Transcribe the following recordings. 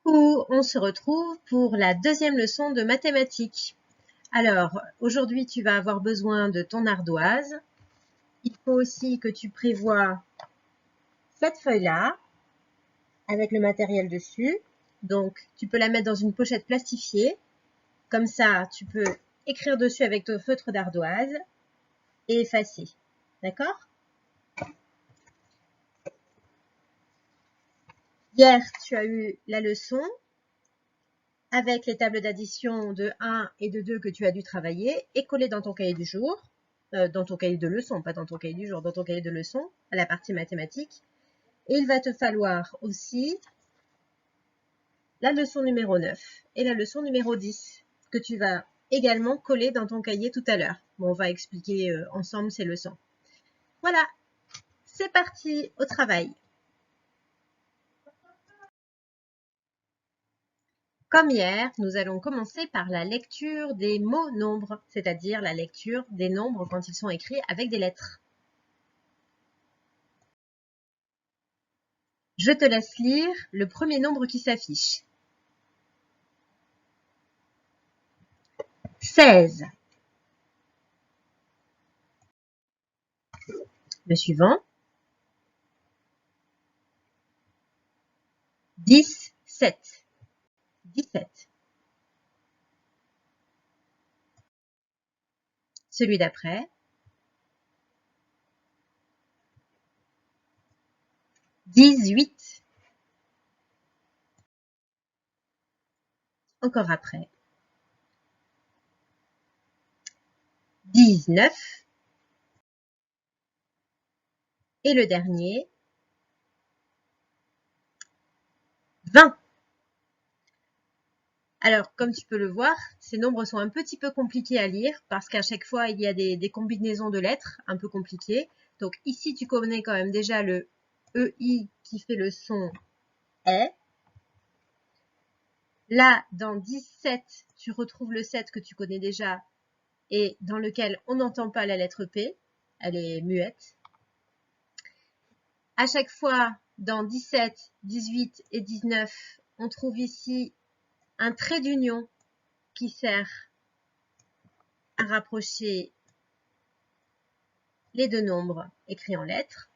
Coucou, on se retrouve pour la deuxième leçon de mathématiques. Alors, aujourd'hui, tu vas avoir besoin de ton ardoise. Il faut aussi que tu prévois cette feuille-là avec le matériel dessus. Donc, tu peux la mettre dans une pochette plastifiée. Comme ça, tu peux écrire dessus avec ton feutre d'ardoise et effacer. D'accord ? Hier, tu as eu la leçon avec les tables d'addition de 1 et de 2 que tu as dû travailler et coller dans ton cahier du jour, dans ton cahier de leçon, pas dans ton cahier du jour, dans ton cahier de leçon, à la partie mathématiques. Et il va te falloir aussi la leçon numéro 9 et la leçon numéro 10 que tu vas également coller dans ton cahier tout à l'heure. Bon, on va expliquer ensemble ces leçons. Voilà, c'est parti au travail. Comme hier, nous allons commencer par la lecture des mots nombres, c'est-à-dire la lecture des nombres quand ils sont écrits avec des lettres. Je te laisse lire le premier nombre qui s'affiche. 16. Le suivant. 17. 17. Celui d'après. 18. Encore après. 19. Et le dernier. 20. Alors, comme tu peux le voir, ces nombres sont un petit peu compliqués à lire parce qu'à chaque fois, il y a des combinaisons de lettres un peu compliquées. Donc ici, tu connais quand même déjà le EI qui fait le son E. Là, dans 17, tu retrouves le 7 que tu connais déjà et dans lequel on n'entend pas la lettre P. Elle est muette. À chaque fois, dans 17, 18 et 19, on trouve ici un trait d'union qui sert à rapprocher les deux nombres écrits en lettres.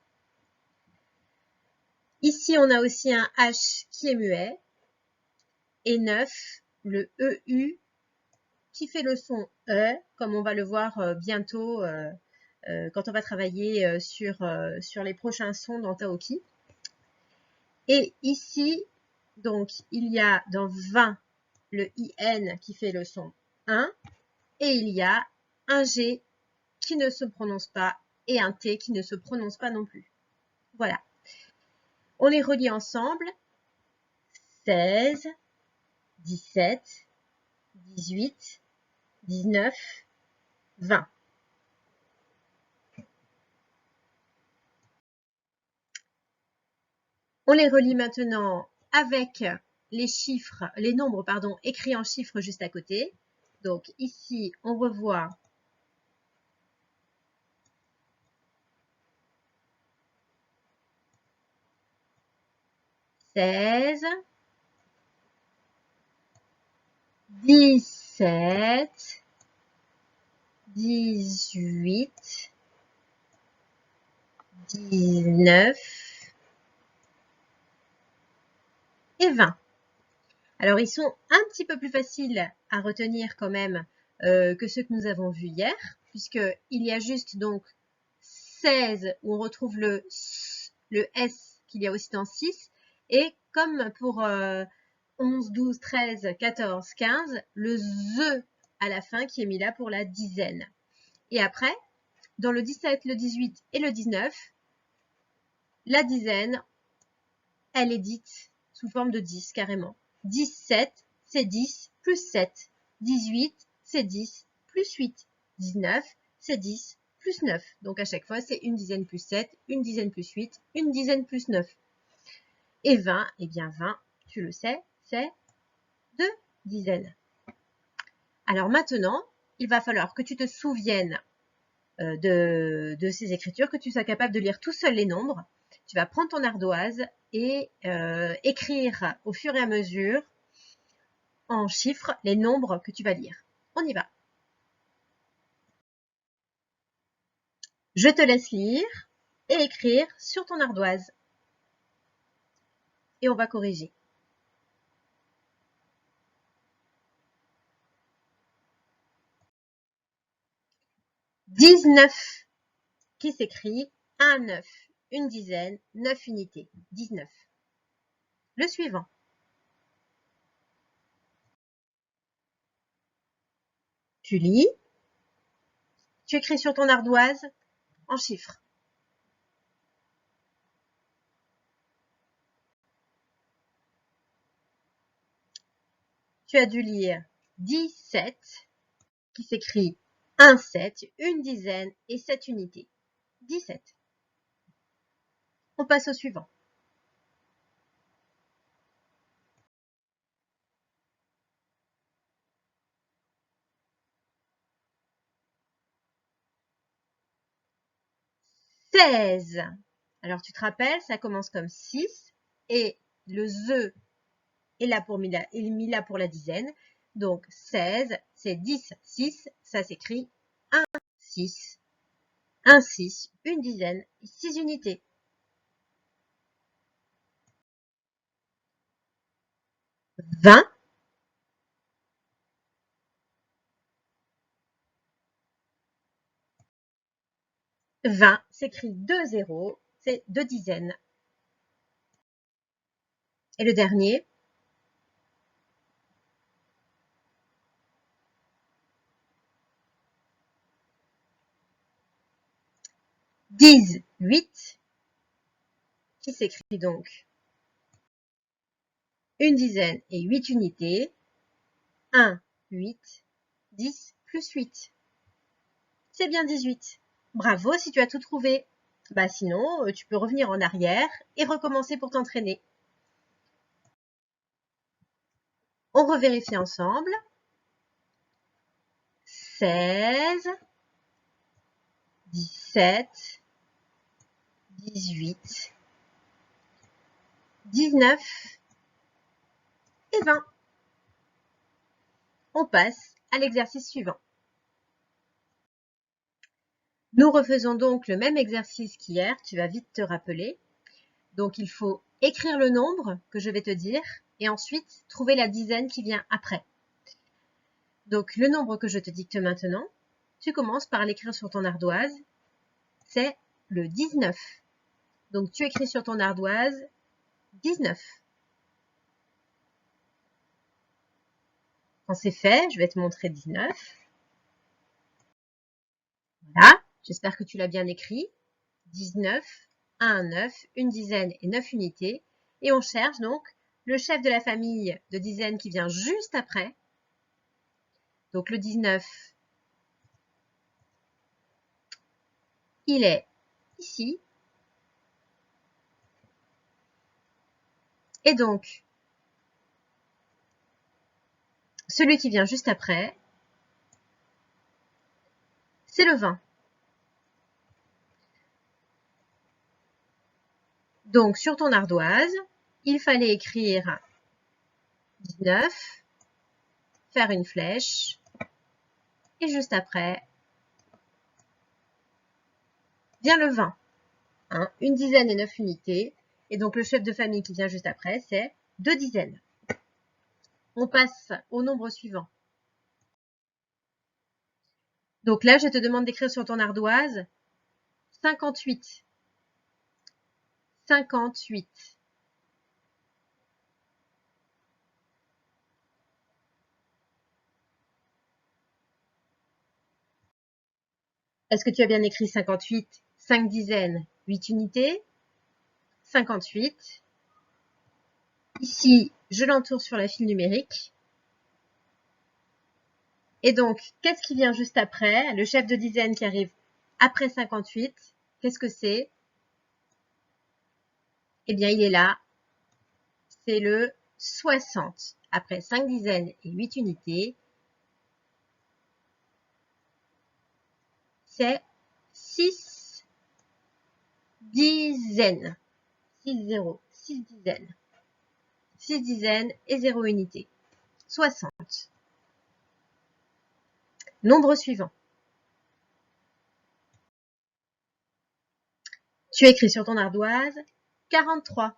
Ici, on a aussi un H qui est muet. Et 9, le EU qui fait le son E, comme on va le voir bientôt quand on va travailler sur les prochains sons dans Taoki. Et ici, donc, il y a dans 20 le IN qui fait le son 1 et il y a un G qui ne se prononce pas et un T qui ne se prononce pas non plus. Voilà. On les relie ensemble. 16, 17, 18, 19, 20. On les relie maintenant avec les chiffres, les nombres, pardon, écrits en chiffres juste à côté. Donc ici, on revoit « 16 »,« 17 »,« 18 »,« 19 » et 20. Alors, ils sont un petit peu plus faciles à retenir quand même que ceux que nous avons vus hier, puisqu'il y a juste donc 16 où on retrouve le S qu'il y a aussi dans 6, et comme pour 11, 12, 13, 14, 15, le ZE à la fin qui est mis là pour la dizaine. Et après, dans le 17, le 18 et le 19, la dizaine, elle est dite sous forme de 10 carrément. 17, c'est 10 plus 7. 18, c'est 10 plus 8. 19, c'est 10 plus 9. Donc à chaque fois, c'est une dizaine plus 7, une dizaine plus 8, une dizaine plus 9. Et 20, eh bien 20, tu le sais, c'est 2 dizaines. Alors maintenant, il va falloir que tu te souviennes de ces écritures, que tu sois capable de lire tout seul les nombres. Tu vas prendre ton ardoise et écrire au fur et à mesure en chiffres les nombres que tu vas lire. On y va. Je te laisse lire et écrire sur ton ardoise. Et on va corriger. 19 qui s'écrit 1, 9, une dizaine, 9 unités. 19. Le suivant. Tu lis. Tu écris sur ton ardoise en chiffres. Tu as dû lire 17 qui s'écrit 1, 7, une dizaine et 7 unités. 17. On passe au suivant. « 16. Alors, tu te rappelles, ça commence comme 6 et le ZE est là pour mis là pour la dizaine. Donc, 16, c'est 10, 6, ça s'écrit 1, 6. 1, 6, une dizaine, 6 unités. 20. 20 s'écrit 2 zéros, c'est 2 dizaines. Et le dernier, « 18 » qui s'écrit donc une dizaine et 8 unités. 1, 8, 10 plus 8. C'est bien 18. Bravo si tu as tout trouvé. Bah sinon, tu peux revenir en arrière et recommencer pour t'entraîner. On revérifie ensemble. 16, 17, 18, 19 et 20. On passe à l'exercice suivant. Nous refaisons donc le même exercice qu'hier, tu vas vite te rappeler. Donc il faut écrire le nombre que je vais te dire et ensuite trouver la dizaine qui vient après. Donc le nombre que je te dicte maintenant, tu commences par l'écrire sur ton ardoise, c'est le 19. Donc tu écris sur ton ardoise 19. Quand c'est fait, je vais te montrer 19. Voilà, j'espère que tu l'as bien écrit. 19, 1, 9, une dizaine et 9 unités. Et on cherche donc le chef de la famille de dizaines qui vient juste après. Donc le 19, il est ici. Et donc, celui qui vient juste après, c'est le 20. Donc, sur ton ardoise, il fallait écrire 19, faire une flèche, et juste après, vient le 20. Hein, une dizaine et 9 unités. Et donc, le chef de famille qui vient juste après, c'est 2 dizaines. On passe au nombre suivant. Donc là, je te demande d'écrire sur ton ardoise 58. 58. Est-ce que tu as bien écrit 58? 5 dizaines, 8 unités. 58. Ici, je l'entoure sur la file numérique. Et donc, qu'est-ce qui vient juste après? Le chef de dizaine qui arrive après 58. Qu'est-ce que c'est? Eh bien, il est là. C'est le 60. Après 5 dizaines et 8 unités, c'est 6 dizaines. 6 0. 6 dizaines. 6 dizaines et 0 unité. 60. Nombre suivant. Tu écris sur ton ardoise 43.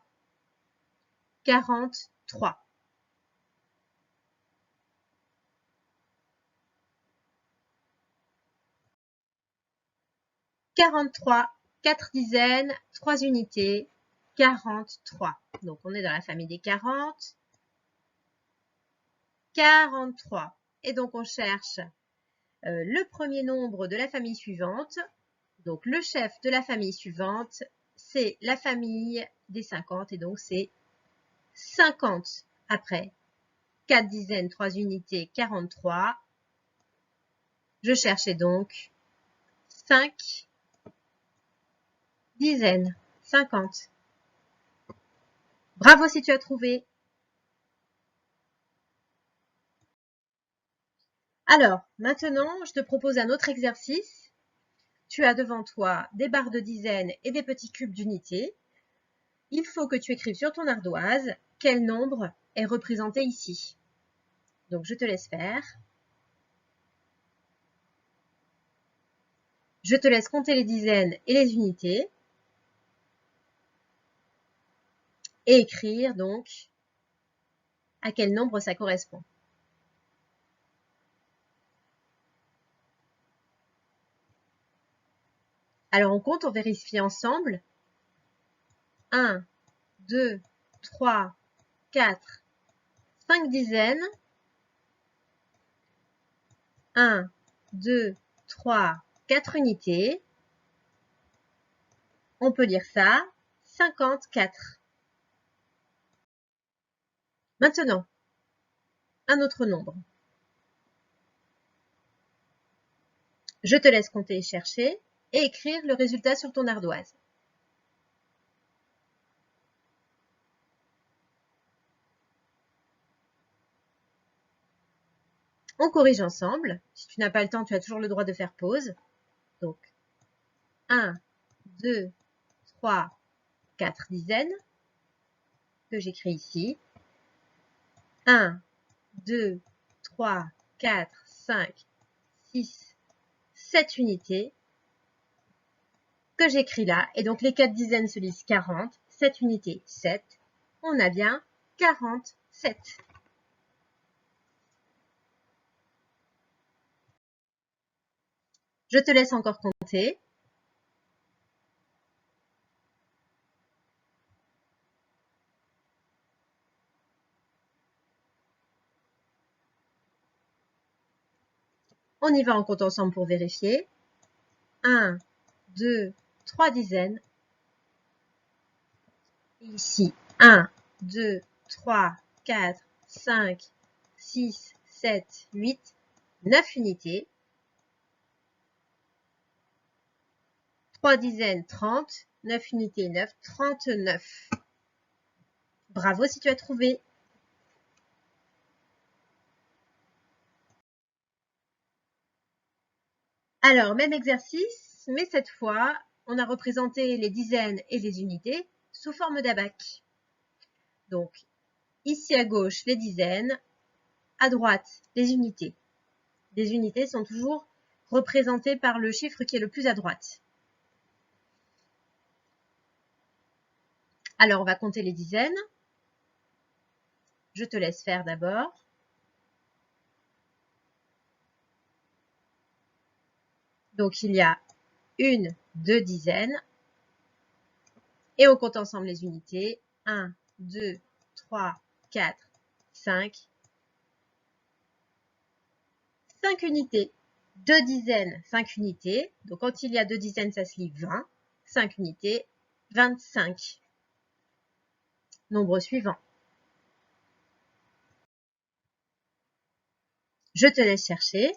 43. 43, 4 dizaines, 3 unités, 43. Donc, on est dans la famille des 40. 43. Et donc, on cherche le premier nombre de la famille suivante. Donc, le chef de la famille suivante, c'est la famille des 50. Et donc, c'est 50 après 4 dizaines, 3 unités, 43. Je cherchais donc 5 dizaines, 50. Bravo si tu as trouvé. Alors, maintenant, je te propose un autre exercice. Tu as devant toi des barres de dizaines et des petits cubes d'unités. Il faut que tu écrives sur ton ardoise quel nombre est représenté ici. Donc, je te laisse faire. Je te laisse compter les dizaines et les unités. Et écrire donc à quel nombre ça correspond. Alors, on compte, on vérifie ensemble. 1, 2, 3, 4, 5 dizaines. 1, 2, 3, 4 unités. On peut lire ça, 54. Maintenant, un autre nombre. Je te laisse compter et chercher et écrire le résultat sur ton ardoise. On corrige ensemble. Si tu n'as pas le temps, tu as toujours le droit de faire pause. Donc, 1, 2, 3, 4 dizaines que j'écris ici. 1, 2, 3, 4, 5, 6, 7 unités que j'écris là. Et donc, les 4 dizaines se lisent 40. 7 unités, 7. On a bien 47. Je te laisse encore compter. On y va en compte ensemble pour vérifier. 1, 2, 3 dizaines. Et ici, 1, 2, 3, 4, 5, 6, 7, 8, 9 unités. 3 dizaines, 30. 9 unités, 9, 39. Bravo si tu as trouvé. Alors, même exercice, mais cette fois, on a représenté les dizaines et les unités sous forme d'abac. Donc, ici à gauche, les dizaines, à droite, les unités. Les unités sont toujours représentées par le chiffre qui est le plus à droite. Alors, on va compter les dizaines. Je te laisse faire d'abord. Donc, il y a 1, 2 dizaines. Et on compte ensemble les unités. 1, 2, 3, 4, 5. 5 unités. 2 dizaines, 5 unités. Donc, quand il y a 2 dizaines, ça se lit 20. 5 unités, 25. Nombre suivant. Je te laisse chercher.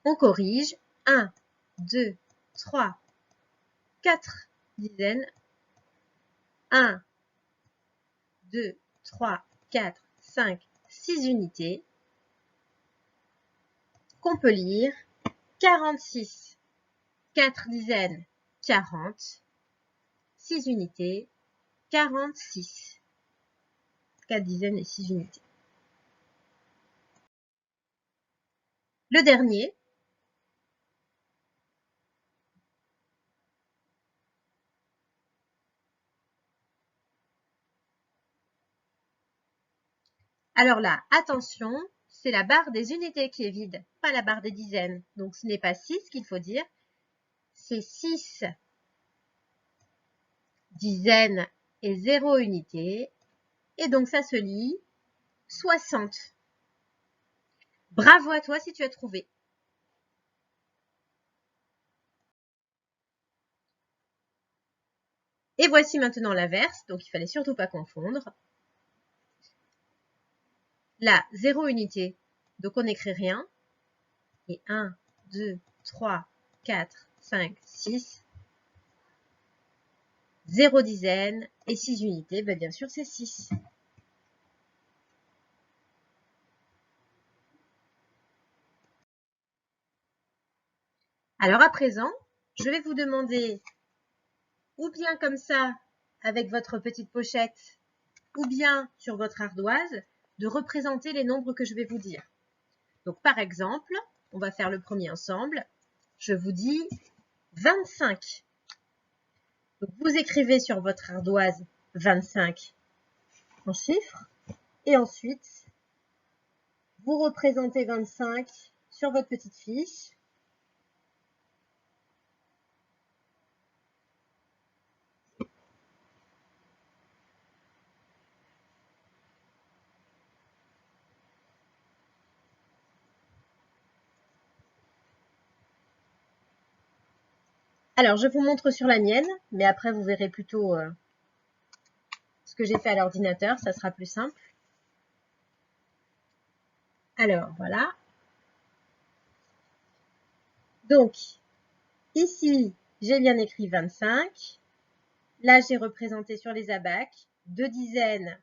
On corrige. 1, 2, 3, 4 dizaines. 1, 2, 3, 4, 5, 6 unités qu'on peut lire 46, 4 dizaines, 40, 6 unités, 46. 4 dizaines et 6 unités. Le dernier, alors là, attention, c'est la barre des unités qui est vide, pas la barre des dizaines. Donc ce n'est pas 6 qu'il faut dire, c'est 6 dizaines et 0 unités. Et donc ça se lit 60. Bravo à toi si tu as trouvé. Et voici maintenant l'inverse, donc il fallait surtout pas confondre. Là, 0 unité, donc on n'écrit rien. Et 1, 2, 3, 4, 5, 6. 0 dizaine et 6 unités, ben bien sûr c'est 6. Alors à présent, je vais vous demander, ou bien comme ça, avec votre petite pochette, ou bien sur votre ardoise, de représenter les nombres que je vais vous dire. Donc par exemple, on va faire le premier ensemble. Je vous dis 25. Donc, vous écrivez sur votre ardoise 25 en chiffres et ensuite vous représentez 25 sur votre petite fiche. Alors, je vous montre sur la mienne, mais après vous verrez plutôt ce que j'ai fait à l'ordinateur, ça sera plus simple. Alors, voilà. Donc, ici, j'ai bien écrit 25. Là, j'ai représenté sur les abacs 2 dizaines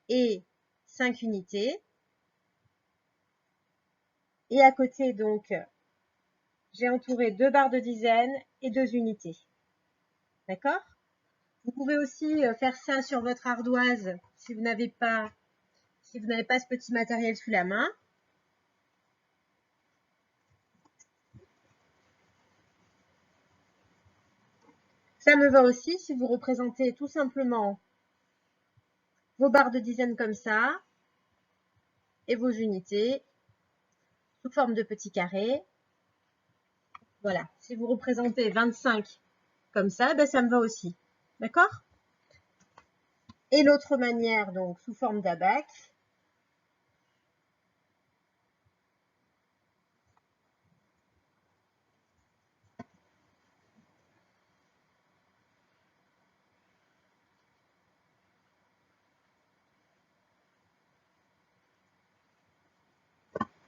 et 5 unités. Et à côté, donc, j'ai entouré 2 barres de dizaines et 2 unités. D'accord? Vous pouvez aussi faire ça sur votre ardoise si vous n'avez pas ce petit matériel sous la main. Ça me va aussi si vous représentez tout simplement vos barres de dizaines comme ça et vos unités sous forme de petits carrés. Voilà, si vous représentez 25 comme ça, ben ça me va aussi. D'accord? Et l'autre manière, donc sous forme d'abac.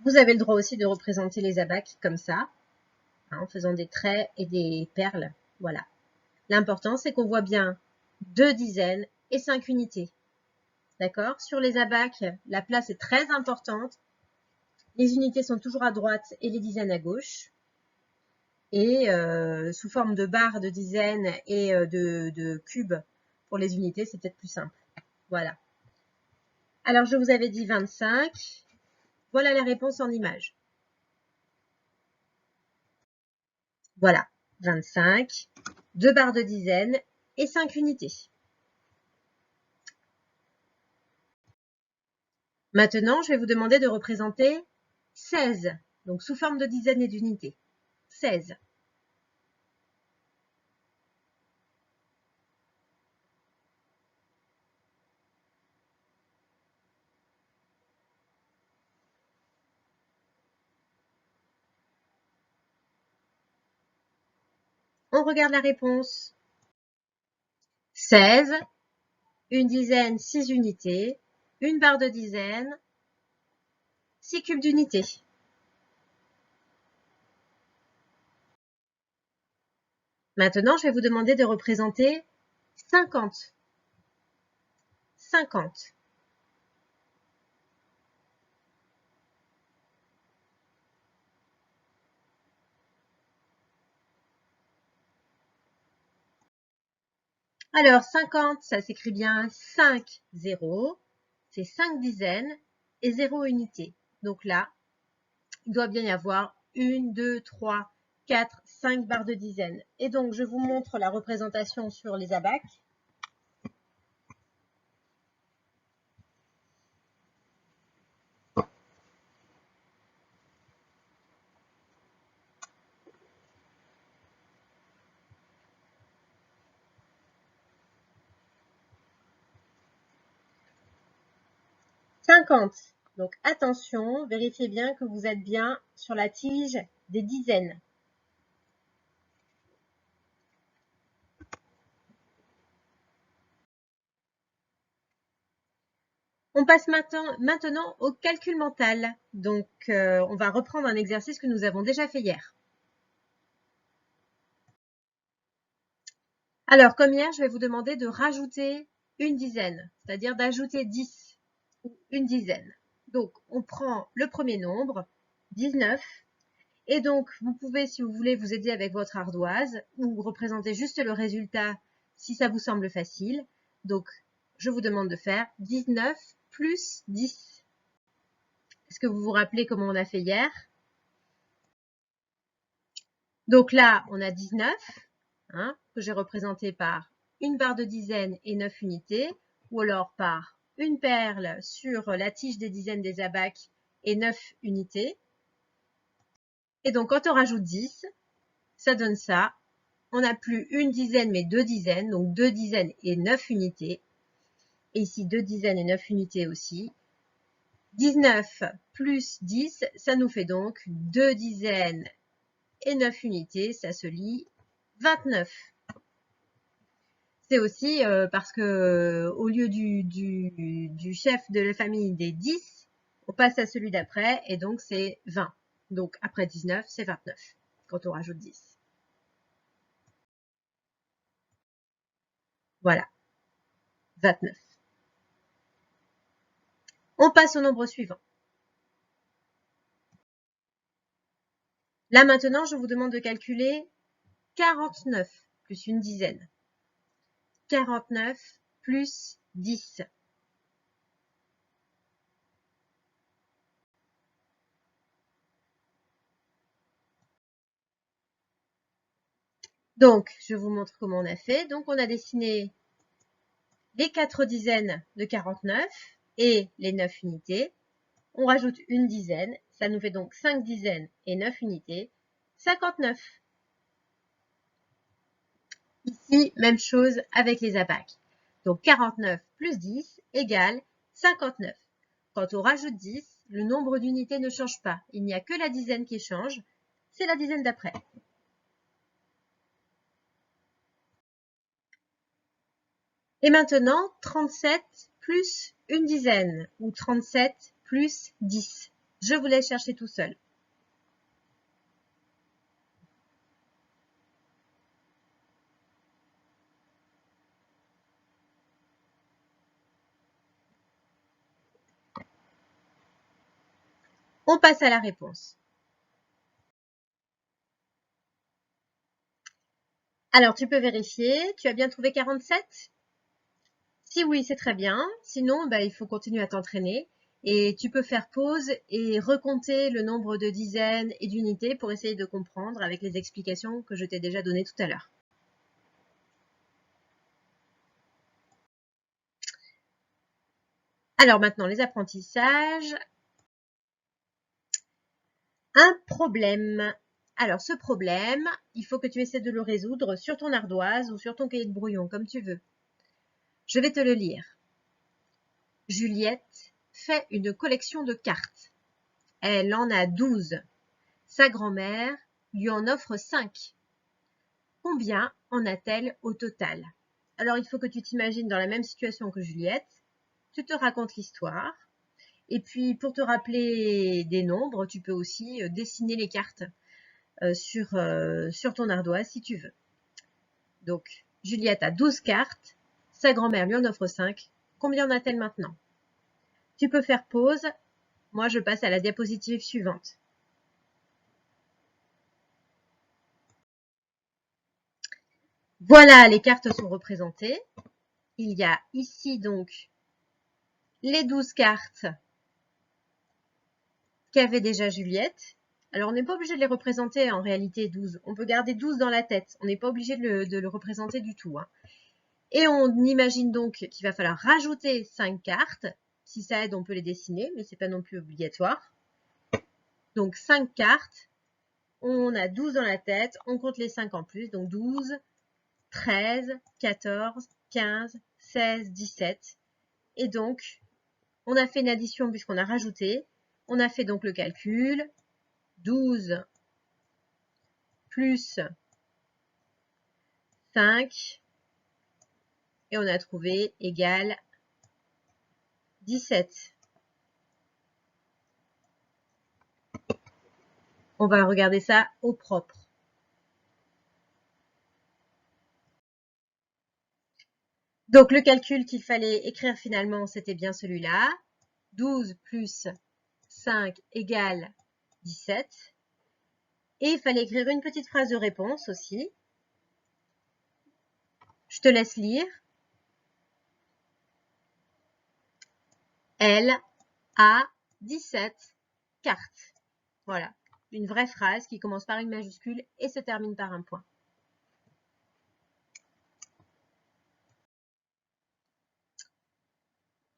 Vous avez le droit aussi de représenter les abacs comme ça, hein, en faisant des traits et des perles. Voilà. L'important, c'est qu'on voit bien 2 dizaines et 5 unités. D'accord? Sur les abacs, la place est très importante. Les unités sont toujours à droite et les dizaines à gauche. Et sous forme de barres de dizaines et de cubes pour les unités, c'est peut-être plus simple. Voilà. Alors, je vous avais dit 25. Voilà la réponse en image. Voilà, 25, 2 barres de dizaines et 5 unités. Maintenant, je vais vous demander de représenter 16, donc sous forme de dizaines et d'unités. 16. On regarde la réponse. 16, une dizaine, 6 unités, une barre de dizaine, 6 cubes d'unités. Maintenant, je vais vous demander de représenter 50. 50. Alors, 50, ça s'écrit bien 5 zéros, c'est 5 dizaines et 0 unités. Donc là, il doit bien y avoir 1, 2, 3, 4, 5 barres de dizaines. Et donc, je vous montre la représentation sur les abacs. Donc attention, vérifiez bien que vous êtes bien sur la tige des dizaines. On passe maintenant au calcul mental. Donc on va reprendre un exercice que nous avons déjà fait hier. Alors comme hier, je vais vous demander de rajouter une dizaine, c'est-à-dire d'ajouter 10 ou une dizaine. Donc on prend le premier nombre, 19, et donc vous pouvez, si vous voulez, vous aider avec votre ardoise ou représenter juste le résultat si ça vous semble facile. Donc je vous demande de faire 19 plus 10. Est-ce que vous vous rappelez comment on a fait hier? Donc là, on a 19, que j'ai représenté par une barre de dizaines et 9 unités, ou alors par une perle sur la tige des dizaines des abacs et 9 unités. Et donc, quand on rajoute 10, ça donne ça. On n'a plus une dizaine, mais 2 dizaines, donc 2 dizaines et 9 unités. Et ici, 2 dizaines et 9 unités aussi. 19 plus 10, ça nous fait donc 2 dizaines et 9 unités, ça se lit 29. C'est aussi parce que au lieu du chef de la famille des 10, on passe à celui d'après et donc c'est 20. Donc après 19, c'est 29 quand on rajoute 10. Voilà, 29. On passe au nombre suivant. Là maintenant, je vous demande de calculer 49 plus une dizaine. 49 plus 10. Donc, je vous montre comment on a fait. Donc, on a dessiné les 4 dizaines de 49 et les 9 unités. On rajoute une dizaine, ça nous fait donc 5 dizaines et 9 unités, 59. Ici, même chose avec les abacs. Donc 49 plus 10 égale 59. Quand on rajoute 10, le nombre d'unités ne change pas. Il n'y a que la dizaine qui change. C'est la dizaine d'après. Et maintenant, 37 plus une dizaine, ou 37 plus 10. Je vous laisse chercher tout seul. On passe à la réponse. Alors, tu peux vérifier. Tu as bien trouvé 47? Si oui, c'est très bien. Sinon, il faut continuer à t'entraîner. Et tu peux faire pause et recompter le nombre de dizaines et d'unités pour essayer de comprendre avec les explications que je t'ai déjà données tout à l'heure. Alors maintenant, les apprentissages. Un problème. Alors ce problème, il faut que tu essaies de le résoudre sur ton ardoise ou sur ton cahier de brouillon, comme tu veux. Je vais te le lire. Juliette fait une collection de cartes. Elle en a 12. Sa grand-mère lui en offre 5. Combien en a-t-elle au total? Alors il faut que tu t'imagines dans la même situation que Juliette. Tu te racontes l'histoire. Et puis pour te rappeler des nombres, tu peux aussi dessiner les cartes sur ton ardoise si tu veux. Donc Juliette a 12 cartes. Sa grand-mère lui en offre 5. Combien en a-t-elle maintenant? Tu peux faire pause. Moi, je passe à la diapositive suivante. Voilà, les cartes sont représentées. Il y a ici donc les 12 cartes qu'avait déjà Juliette. Alors, on n'est pas obligé de les représenter en réalité 12. On peut garder 12 dans la tête. On n'est pas obligé de le représenter du tout. Hein. Et on imagine donc qu'il va falloir rajouter 5 cartes. Si ça aide, on peut les dessiner, mais c'est pas non plus obligatoire. Donc 5 cartes. On a 12 dans la tête. On compte les 5 en plus. Donc 12, 13, 14, 15, 16, 17. Et donc, on a fait une addition puisqu'on a rajouté. On a fait donc le calcul. 12 plus 5. Et on a trouvé égal 17. On va regarder ça au propre. Donc, le calcul qu'il fallait écrire finalement, c'était bien celui-là. 12 plus 5 égale 17. Et il fallait écrire une petite phrase de réponse aussi. Je te laisse lire. Elle a 17 cartes. Voilà, une vraie phrase qui commence par une majuscule et se termine par un point.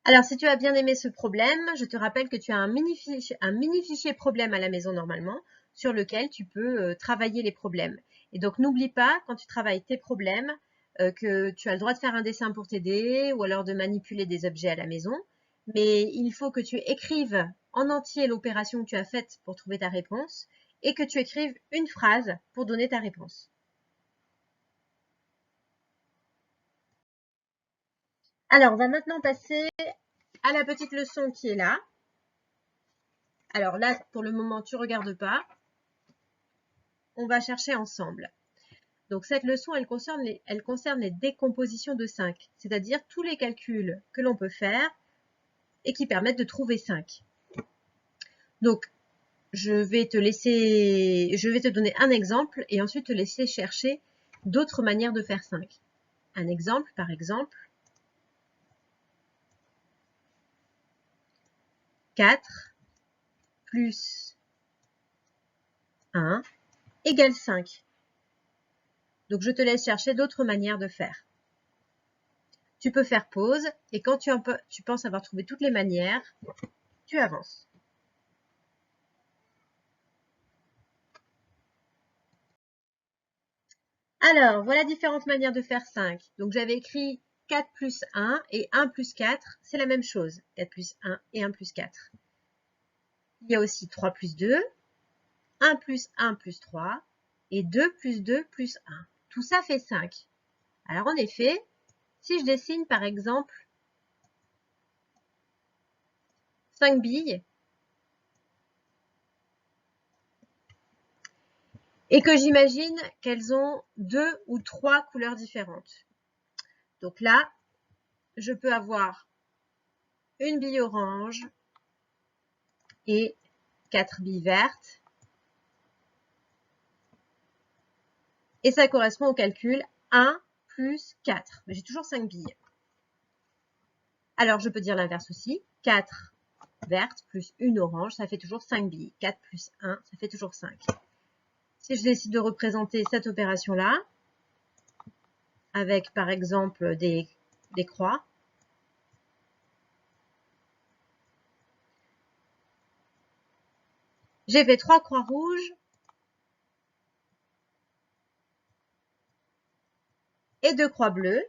Alors, si tu as bien aimé ce problème, je te rappelle que tu as un mini fichier problème à la maison normalement, sur lequel tu peux travailler les problèmes. Et donc, n'oublie pas, quand tu travailles tes problèmes, que tu as le droit de faire un dessin pour t'aider, ou alors de manipuler des objets à la maison. Mais il faut que tu écrives en entier l'opération que tu as faite pour trouver ta réponse, et que tu écrives une phrase pour donner ta réponse. Alors, on va maintenant passer à la petite leçon qui est là. Alors là, pour le moment, tu ne regardes pas. On va chercher ensemble. Donc cette leçon, elle concerne les décompositions de 5, c'est-à-dire tous les calculs que l'on peut faire et qui permettent de trouver 5. Donc, je vais te donner un exemple et ensuite te laisser chercher d'autres manières de faire 5. Un exemple, par exemple, 4 plus 1 égale 5. Donc, je te laisse chercher d'autres manières de faire. Tu peux faire pause et quand tu penses avoir trouvé toutes les manières, tu avances. Alors, voilà différentes manières de faire 5. Donc, j'avais écrit 4 plus 1 et 1 plus 4, c'est la même chose. 4 plus 1 et 1 plus 4. Il y a aussi 3 plus 2, 1 plus 1 plus 3 et 2 plus 2 plus 1. Tout ça fait 5. Alors, en effet, si je dessine par exemple 5 billes et que j'imagine qu'elles ont 2 ou 3 couleurs différentes. Donc là, je peux avoir une bille orange et 4 billes vertes. Et ça correspond au calcul 1 plus 4. Mais j'ai toujours 5 billes. Alors, je peux dire l'inverse aussi. 4 vertes plus 1 orange, ça fait toujours 5 billes. 4 plus 1, ça fait toujours 5. Si je décide de représenter cette opération-là, avec par exemple des croix, j'ai fait 3 croix rouges et 2 croix bleues.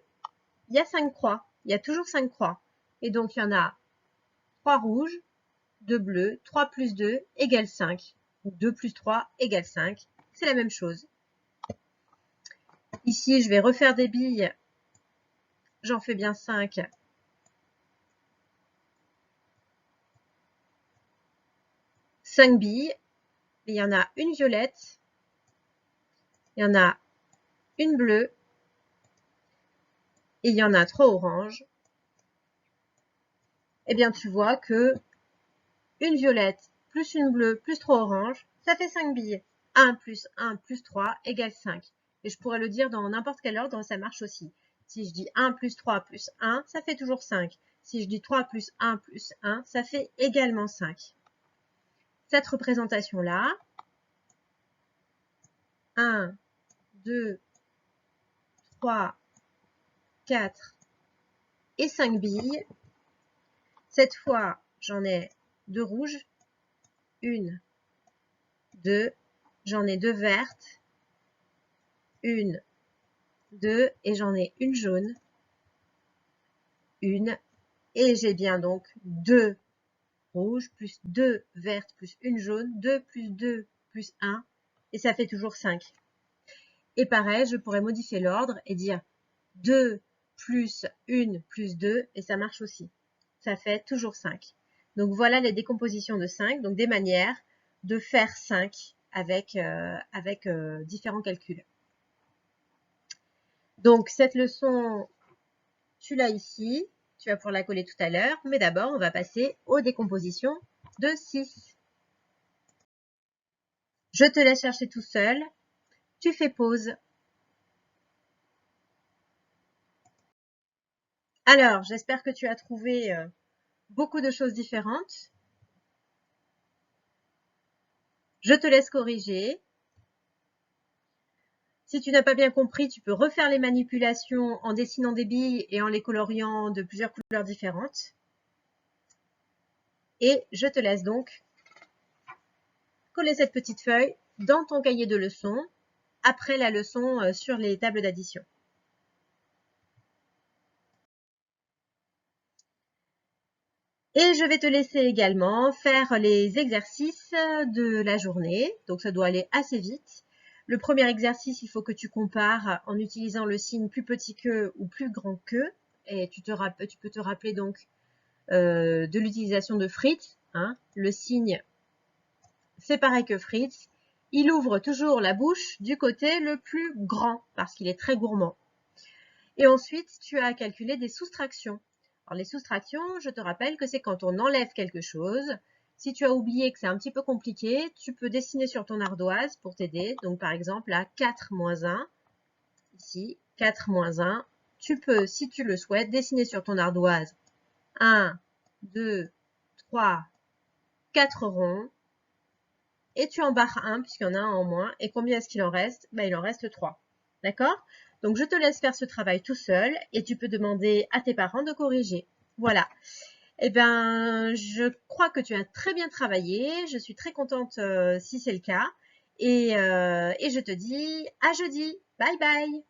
Il y a 5 croix. Il y a toujours 5 croix. Et donc, il y en a 3 rouges, 2 bleus, 3 plus 2 égale 5. 2 plus 3 égale 5. C'est la même chose. Ici, je vais refaire des billes. J'en fais bien 5. Cinq billes. Il y en a une violette. Il y en a une bleue. Et il y en a 3 oranges. Eh bien, tu vois que une violette plus une bleue plus 3 oranges, ça fait 5 billes. 1 plus 1 plus 3 égale 5. Et je pourrais le dire dans n'importe quel ordre, ça marche aussi. Si je dis 1 plus 3 plus 1, ça fait toujours 5. Si je dis 3 plus 1 plus 1, ça fait également 5. Cette représentation-là, 1, 2, 3, 4 et 5 billes. Cette fois, j'en ai 2 rouges, 1, 2, j'en ai 2 vertes, 1, 2, et j'en ai une jaune, 1, et j'ai bien donc 2 rouges, plus 2 vertes, plus une jaune, 2 plus 2 plus 1, et ça fait toujours 5. Et pareil, je pourrais modifier l'ordre et dire 2 plus 1 plus 2, et ça marche aussi. Ça fait toujours 5. Donc voilà les décompositions de 5, donc des manières de faire 5 avec différents calculs. Donc cette leçon, tu l'as ici, tu vas pouvoir la coller tout à l'heure, mais d'abord on va passer aux décompositions de 6. Je te laisse chercher tout seul, tu fais pause. Alors, j'espère que tu as trouvé beaucoup de choses différentes. Je te laisse corriger. Si tu n'as pas bien compris, tu peux refaire les manipulations en dessinant des billes et en les coloriant de plusieurs couleurs différentes. Et je te laisse donc coller cette petite feuille dans ton cahier de leçons après la leçon sur les tables d'addition. Et je vais te laisser également faire les exercices de la journée. Donc ça doit aller assez vite. Le premier exercice, il faut que tu compares en utilisant le signe plus petit que ou plus grand que. Et tu peux te rappeler donc de l'utilisation de Fritz. Hein. Le signe, c'est pareil que Fritz. Il ouvre toujours la bouche du côté le plus grand parce qu'il est très gourmand. Et ensuite, tu as calculé des soustractions. Alors, les soustractions, je te rappelle que c'est quand on enlève quelque chose. Si tu as oublié que c'est un petit peu compliqué, tu peux dessiner sur ton ardoise pour t'aider. Donc, par exemple, là, 4 moins 1, ici, 4 moins 1. Tu peux, si tu le souhaites, dessiner sur ton ardoise 1, 2, 3, 4 ronds. Et tu en barres 1 puisqu'il y en a un en moins. Et combien est-ce qu'il en reste? Il en reste 3. D'accord? Donc, je te laisse faire ce travail tout seul et tu peux demander à tes parents de corriger. Voilà. Eh bien, je crois que tu as très bien travaillé. Je suis très contente si c'est le cas. Et je te dis à jeudi. Bye bye.